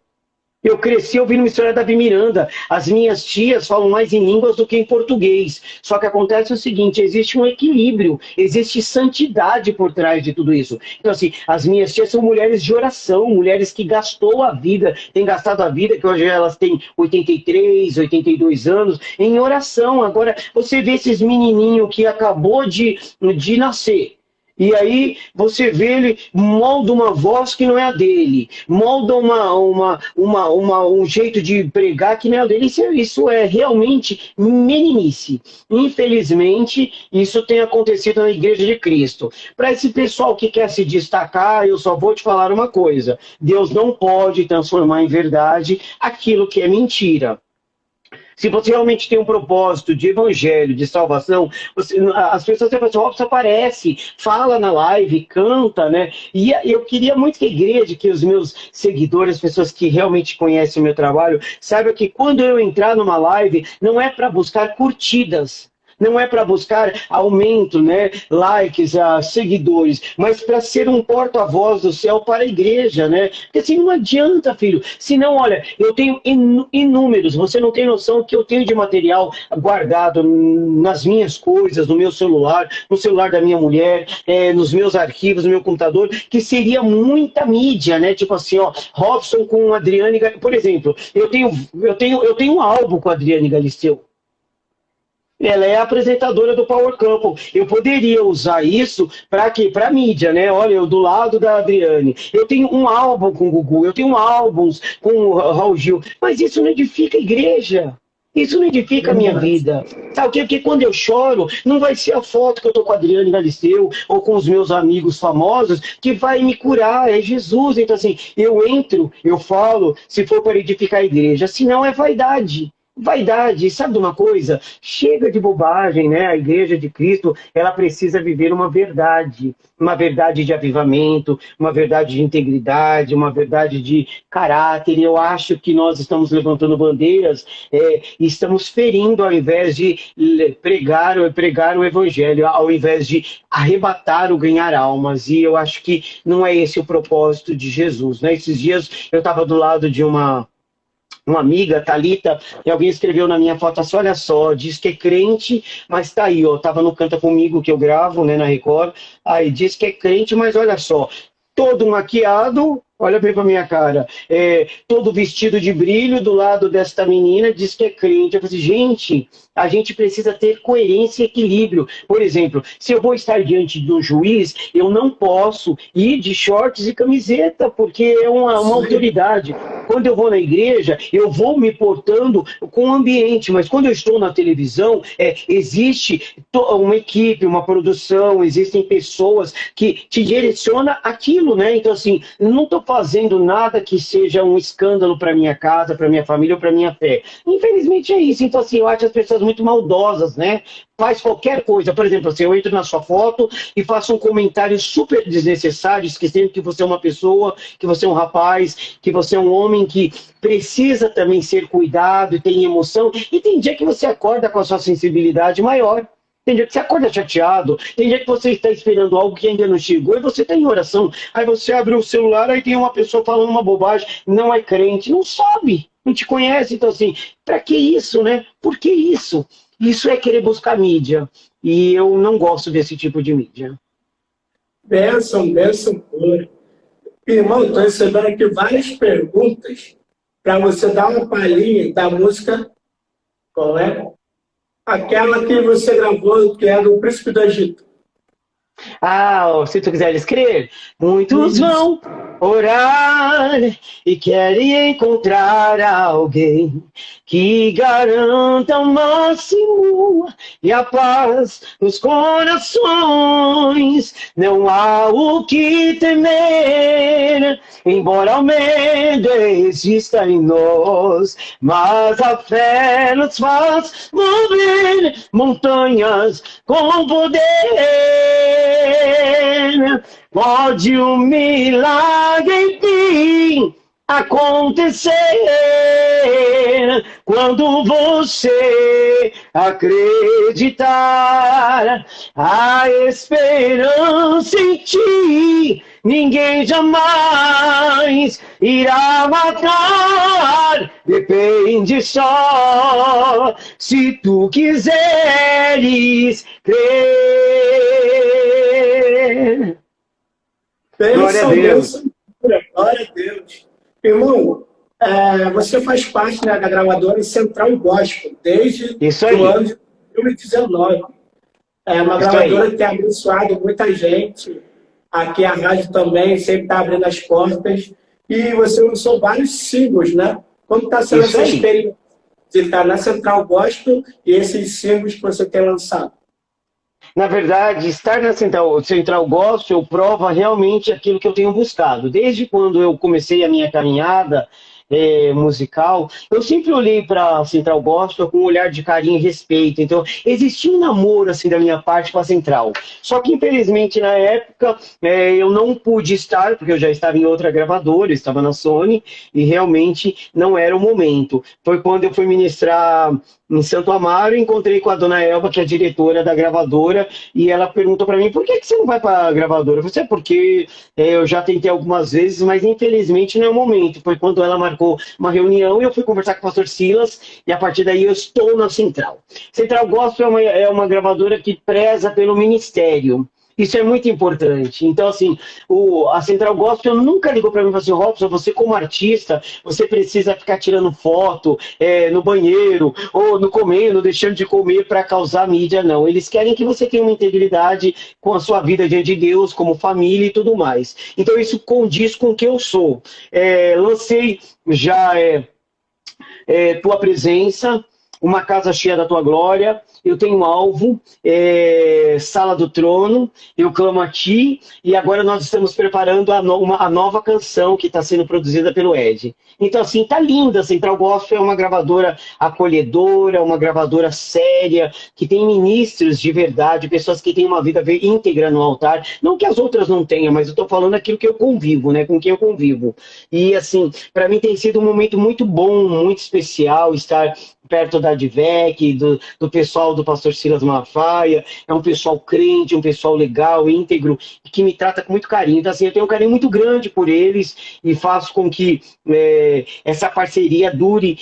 Eu cresci ouvindo uma história da Davi Miranda. As minhas tias falam mais em línguas do que em português. Só que acontece o seguinte, existe um equilíbrio, existe santidade por trás de tudo isso. Então assim, as minhas tias são mulheres de oração, mulheres que têm gastado a vida, que hoje elas têm 83, 82 anos, em oração. Agora, você vê esses menininhos que acabou de nascer, e aí você vê ele molda uma voz que não é a dele, molda um jeito de pregar que não é a dele. Isso é realmente meninice. Infelizmente, isso tem acontecido na Igreja de Cristo. Para esse pessoal que quer se destacar, eu só vou te falar uma coisa. Deus não pode transformar em verdade aquilo que é mentira. Se você realmente tem um propósito de evangelho, de salvação, as pessoas falam assim, Robson aparece, fala na live, canta, né? E eu queria muito que a igreja, que os meus seguidores, as pessoas que realmente conhecem o meu trabalho, saibam que quando eu entrar numa live, não é para buscar curtidas. Não é para buscar aumento, né, likes, seguidores, mas para ser um porta-voz do céu para a igreja, né? Porque assim não adianta, filho. Senão, olha, eu tenho inúmeros, você não tem noção que eu tenho de material guardado nas minhas coisas, no meu celular, no celular da minha mulher, nos meus arquivos, no meu computador, que seria muita mídia, né? Tipo assim, ó, Robson com Adriane, por exemplo, eu tenho um álbum com a Adriane Galisteu. Ela é a apresentadora do Power Couple. Eu poderia usar isso para quê? Para mídia, né? Olha, eu do lado da Adriane. Eu tenho um álbum com o Gugu, eu tenho álbuns com o Raul Gil. Mas isso não edifica a igreja. Isso não edifica a minha vida. Sabe o quê? Porque quando eu choro, não vai ser a foto que eu tô com a Adriane Galisteu ou com os meus amigos famosos que vai me curar. É Jesus. Então, assim, eu entro, eu falo, se for para edificar a igreja. Senão é vaidade. Vaidade, sabe de uma coisa? Chega de bobagem, né? A Igreja de Cristo, ela precisa viver uma verdade de avivamento, uma verdade de integridade, uma verdade de caráter. Eu acho que nós estamos levantando bandeiras e estamos ferindo ao invés de pregar o Evangelho, ao invés de arrebatar ou ganhar almas. E eu acho que não é esse o propósito de Jesus, né? Esses dias eu estava do lado de uma amiga, Thalita, e alguém escreveu na minha foto assim, olha só, diz que é crente, mas tá aí, ó, tava no Canta Comigo que eu gravo, né, na Record, aí diz que é crente, mas olha só, todo maquiado, olha bem pra minha cara, todo vestido de brilho do lado desta menina, diz que é crente. Eu falei assim, gente, a gente precisa ter coerência e equilíbrio. Por exemplo, se eu vou estar diante do juiz, eu não posso ir de shorts e camiseta, porque é uma autoridade. Quando eu vou na igreja, eu vou me portando com o ambiente, mas quando eu estou na televisão, existe uma equipe, uma produção, existem pessoas que te direcionam aquilo, né? Então, assim, não estou falando fazendo nada que seja um escândalo para minha casa, para minha família ou para minha fé. Infelizmente é isso. Então, assim, eu acho as pessoas muito maldosas, né? Faz qualquer coisa. Por exemplo, assim, eu entro na sua foto e faço um comentário super desnecessário, esquecendo que você é uma pessoa, que você é um rapaz, que você é um homem que precisa também ser cuidado e tem emoção. E tem dia que você acorda com a sua sensibilidade maior. Tem dia que você acorda chateado, tem dia que você está esperando algo que ainda não chegou e você está em oração. Aí você abre o celular, aí tem uma pessoa falando uma bobagem, não é crente, não sabe, não te conhece. Então, assim, para que isso, né? Por que isso? Isso é querer buscar mídia. E eu não gosto desse tipo de mídia. Bênção pura. Irmão, estou recebendo aqui várias perguntas para você dar uma palhinha da música. Qual é? Aquela que você gravou, que é do Príncipe do Egito. Ah, se tu quiser escrever, muitos vão orar e querem encontrar alguém que garanta o máximo e a paz nos corações. Não há o que temer, embora o medo exista em nós, mas a fé nos faz mover montanhas com poder. Pode um milagre, enfim, acontecer quando você acreditar. A esperança em ti ninguém jamais irá matar. Depende só se tu quiseres crer. Glória a Deus. Glória a Deus. Irmão, você faz parte, né, da gravadora Central Gospel desde o ano de 2019. É uma gravadora que tem abençoado muita gente. Aqui a rádio também sempre está abrindo as portas. E você lançou vários singles, né? Como está sendo essa experiência de estar na Central Gospel e esses singles que você tem lançado? Na verdade, estar na Central Gospel prova realmente aquilo que eu tenho buscado. Desde quando eu comecei a minha caminhada musical, eu sempre olhei para a Central Gospel com um olhar de carinho e respeito. Então, existia um namoro assim da minha parte com a Central. Só que, infelizmente, na época, eu não pude estar, porque eu já estava em outra gravadora, eu estava na Sony, e realmente não era o momento. Foi quando eu fui ministrar em Santo Amaro, encontrei com a dona Elba, que é a diretora da gravadora, e ela perguntou para mim, por que você não vai para a gravadora? Eu falei, porque eu já tentei algumas vezes, mas infelizmente não é o momento. Foi quando ela marcou uma reunião e eu fui conversar com o pastor Silas, e a partir daí eu estou na Central. Central Gospel é uma gravadora que preza pelo ministério. Isso é muito importante. Então, assim, a Central Gospel nunca ligou para mim e falou assim, Robson, você como artista, você precisa ficar tirando foto no banheiro, ou no comendo, deixando de comer para causar mídia, não. Eles querem que você tenha uma integridade com a sua vida diante de Deus, como família e tudo mais. Então, isso condiz com o que eu sou. Lancei já Tua Presença, Uma Casa Cheia da Tua Glória, Eu Tenho um Alvo, Sala do Trono, Eu Clamo a Ti, e agora nós estamos preparando a nova canção que está sendo produzida pelo Ed. Então, assim, tá linda. A Central Gospel é uma gravadora acolhedora, uma gravadora séria, que tem ministros de verdade, pessoas que têm uma vida íntegra no altar. Não que as outras não tenham, mas eu estou falando aquilo que eu convivo, né? Com quem eu convivo. E, assim, para mim tem sido um momento muito bom, muito especial estar perto da Advec, do pessoal do pastor Silas Malafaia. É um pessoal crente, um pessoal legal, íntegro, que me trata com muito carinho. Então, assim, eu tenho um carinho muito grande por eles e faço com que essa parceria dure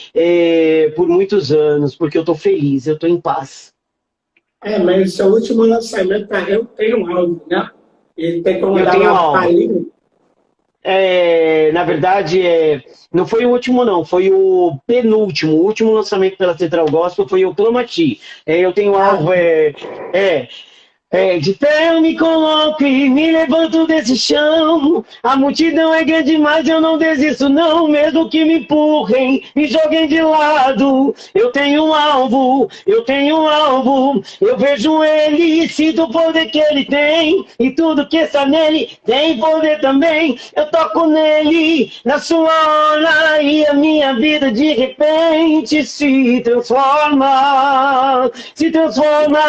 por muitos anos, porque eu estou feliz, eu estou em paz. Mas o seu último lançamento, Eu Tenho um Alvo, né? Ele tem como dar uma palhinha. Na verdade, não foi o último, não, foi o penúltimo. O último lançamento pela Central Gospel foi o Clamo a Ti. Eu tenho alvo, De pé eu me coloco e me levanto desse chão. A multidão é grande, mas eu não desisto não. Mesmo que me empurrem, me joguem de lado. Eu tenho um alvo, eu tenho um alvo. Eu vejo ele e sinto o poder que ele tem. E tudo que está nele tem poder também. Eu toco nele, na sua hora. E a minha vida de repente se transforma. Se transforma.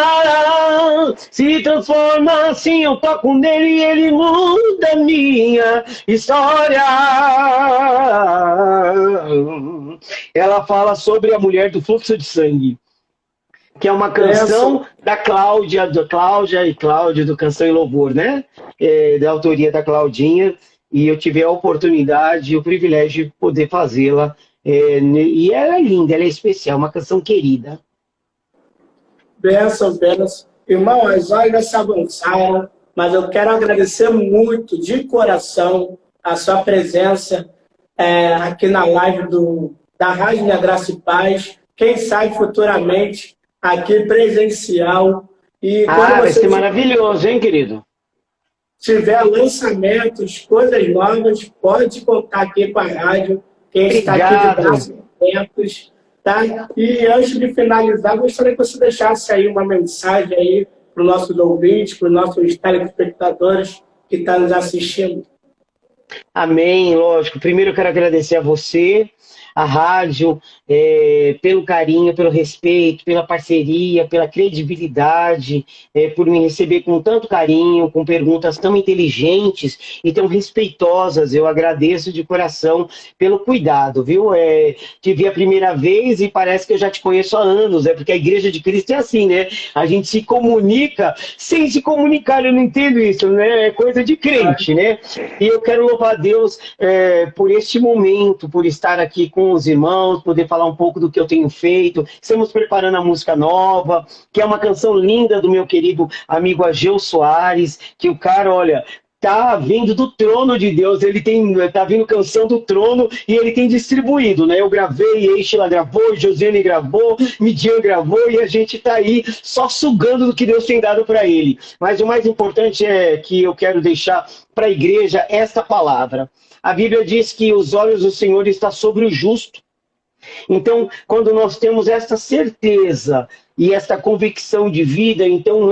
Se transforma, assim eu toco nele e ele muda minha história. Ela fala sobre a mulher do fluxo de sangue, que é uma canção da Cláudia e Cláudia do Canção e Louvor, né? Da autoria da Claudinha, e eu tive a oportunidade e o privilégio de poder fazê-la. E ela é linda, ela é especial, uma canção querida. Benção. Irmão, as horas se avançaram, mas eu quero agradecer muito, de coração, a sua presença aqui na live da Rádio Minha Graça e Paz. Quem sabe futuramente aqui presencial. E vai ser maravilhoso, hein, querido? Tiver lançamentos, coisas novas, pode contar aqui com a rádio. Quem está aqui de braços abertos. Tá? E antes de finalizar, gostaria que você deixasse aí uma mensagem aí para os nossos ouvintes, para os nossos telespectadores que estão nos assistindo. Amém, lógico. Primeiro eu quero agradecer a você, a rádio, pelo carinho, pelo respeito, pela parceria, pela credibilidade, por me receber com tanto carinho, com perguntas tão inteligentes e tão respeitosas. Eu agradeço de coração pelo cuidado, viu? Te vi a primeira vez e parece que eu já te conheço há anos, porque a Igreja de Cristo é assim, né? A gente se comunica sem se comunicar, eu não entendo isso, né? É coisa de crente, né? E eu quero louvar a Deus por este momento, por estar aqui com os irmãos, poder falar um pouco do que eu tenho feito. Estamos preparando a música nova, que é uma canção linda do meu querido amigo Ageu Soares, que o cara, olha, tá vindo do trono de Deus, tá vindo canção do trono e ele tem distribuído, né? Eu gravei, Sheila gravou, Josiane gravou, Midian gravou e a gente tá aí só sugando do que Deus tem dado para ele. Mas o mais importante é que eu quero deixar para a igreja esta palavra. A Bíblia diz que os olhos do Senhor estão sobre o justo. Então, quando nós temos essa certeza e essa convicção de vida, então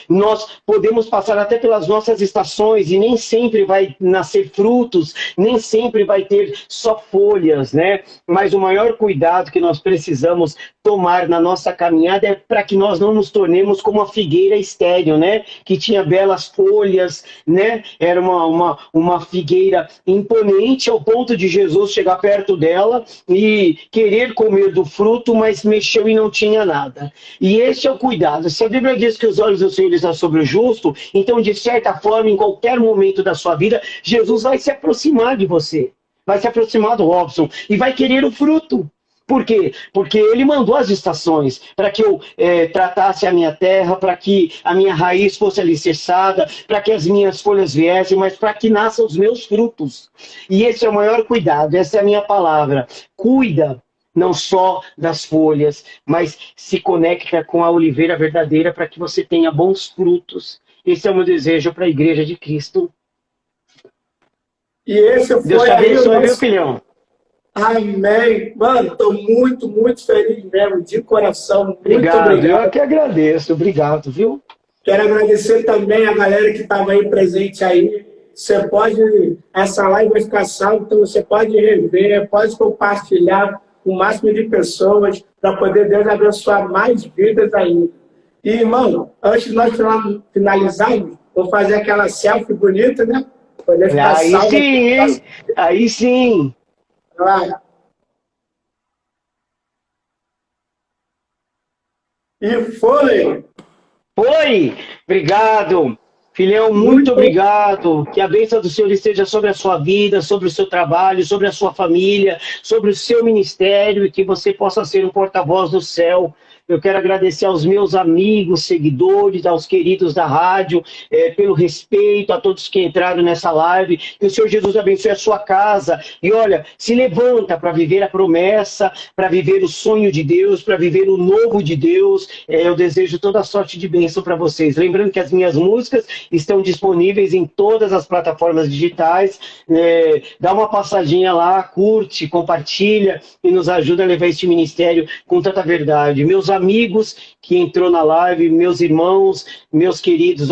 nós podemos passar até pelas nossas estações e nem sempre vai nascer frutos, nem sempre vai ter só folhas, né? Mas o maior cuidado que nós precisamos tomar na nossa caminhada é para que nós não nos tornemos como a figueira estéril, né? Que tinha belas folhas, né? Era uma figueira imponente ao ponto de Jesus chegar perto dela e querer comer do fruto, mas mexeu e não tinha nada. E esse é o cuidado. Se a Bíblia diz que os olhos do Senhor estão sobre o justo, então, de certa forma, em qualquer momento da sua vida, Jesus vai se aproximar de você. Vai se aproximar do Robson e vai querer o fruto. Por quê? Porque ele mandou as estações para que eu tratasse a minha terra, para que a minha raiz fosse alicerçada, para que as minhas folhas viessem, mas para que nasçam os meus frutos. E esse é o maior cuidado, essa é a minha palavra. Cuida não só das folhas, mas se conecta com a oliveira verdadeira para que você tenha bons frutos. Esse é o meu desejo para a Igreja de Cristo. E esse foi Deus te abençoe, meu filhão. Amém. Mano, estou muito, muito feliz mesmo, de coração. Muito obrigado. Eu que agradeço. Obrigado, viu? Quero agradecer também a galera que estava aí presente aí. Você pode, essa live vai ficar salva, então você pode rever, pode compartilhar com o máximo de pessoas para poder Deus abençoar mais vidas ainda. E, irmão, antes de nós finalizarmos, vou fazer aquela selfie bonita, né? Poder ficar aí salvo. Sim, hein? Aí sim. Lá. E foi. Foi. Obrigado. Filhão, muito obrigado. Que a bênção do Senhor esteja sobre a sua vida, sobre o seu trabalho, sobre a sua família, sobre o seu ministério e que você possa ser um porta-voz do céu Eu quero agradecer aos meus amigos, seguidores, aos queridos da rádio, pelo respeito, a todos que entraram nessa live. Que o Senhor Jesus abençoe a sua casa. E olha, se levanta para viver a promessa, para viver o sonho de Deus, para viver o novo de Deus. Eu desejo toda sorte de bênção para vocês. Lembrando que as minhas músicas estão disponíveis em todas as plataformas digitais. Dá uma passadinha lá, curte, compartilha e nos ajuda a levar este ministério com tanta verdade. Meus amigos que entrou na live, meus irmãos, meus queridos,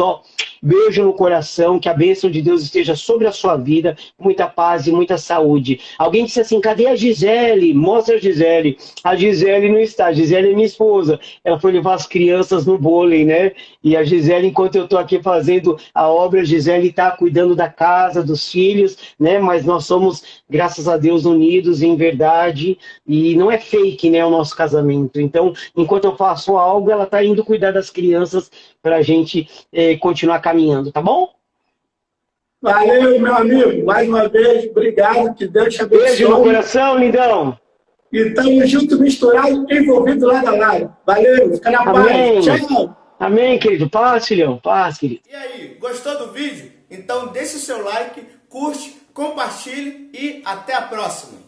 beijo no coração, que a bênção de Deus esteja sobre a sua vida, muita paz e muita saúde. Alguém disse assim, cadê a Gisele? Mostra a Gisele. A Gisele não está, a Gisele é minha esposa. Ela foi levar as crianças no vôlei, né? E a Gisele, enquanto eu estou aqui fazendo a obra, a Gisele está cuidando da casa, dos filhos, né? Mas nós somos, graças a Deus, unidos em verdade, e não é fake, né, o nosso casamento. Então, enquanto eu faço algo, ela está indo cuidar das crianças para a gente continuar caminhando, tá bom? Valeu, meu amigo. Mais uma vez, obrigado. Que Deus te abençoe. Beijo no coração, lindão. E estamos juntos, misturados, envolvidos lá da live. Valeu, fica na Amém. paz. Tchau. Amém, querido. Paz, filhão. Paz, querido. E aí, gostou do vídeo? Então deixe o seu like, curte, compartilhe e até a próxima.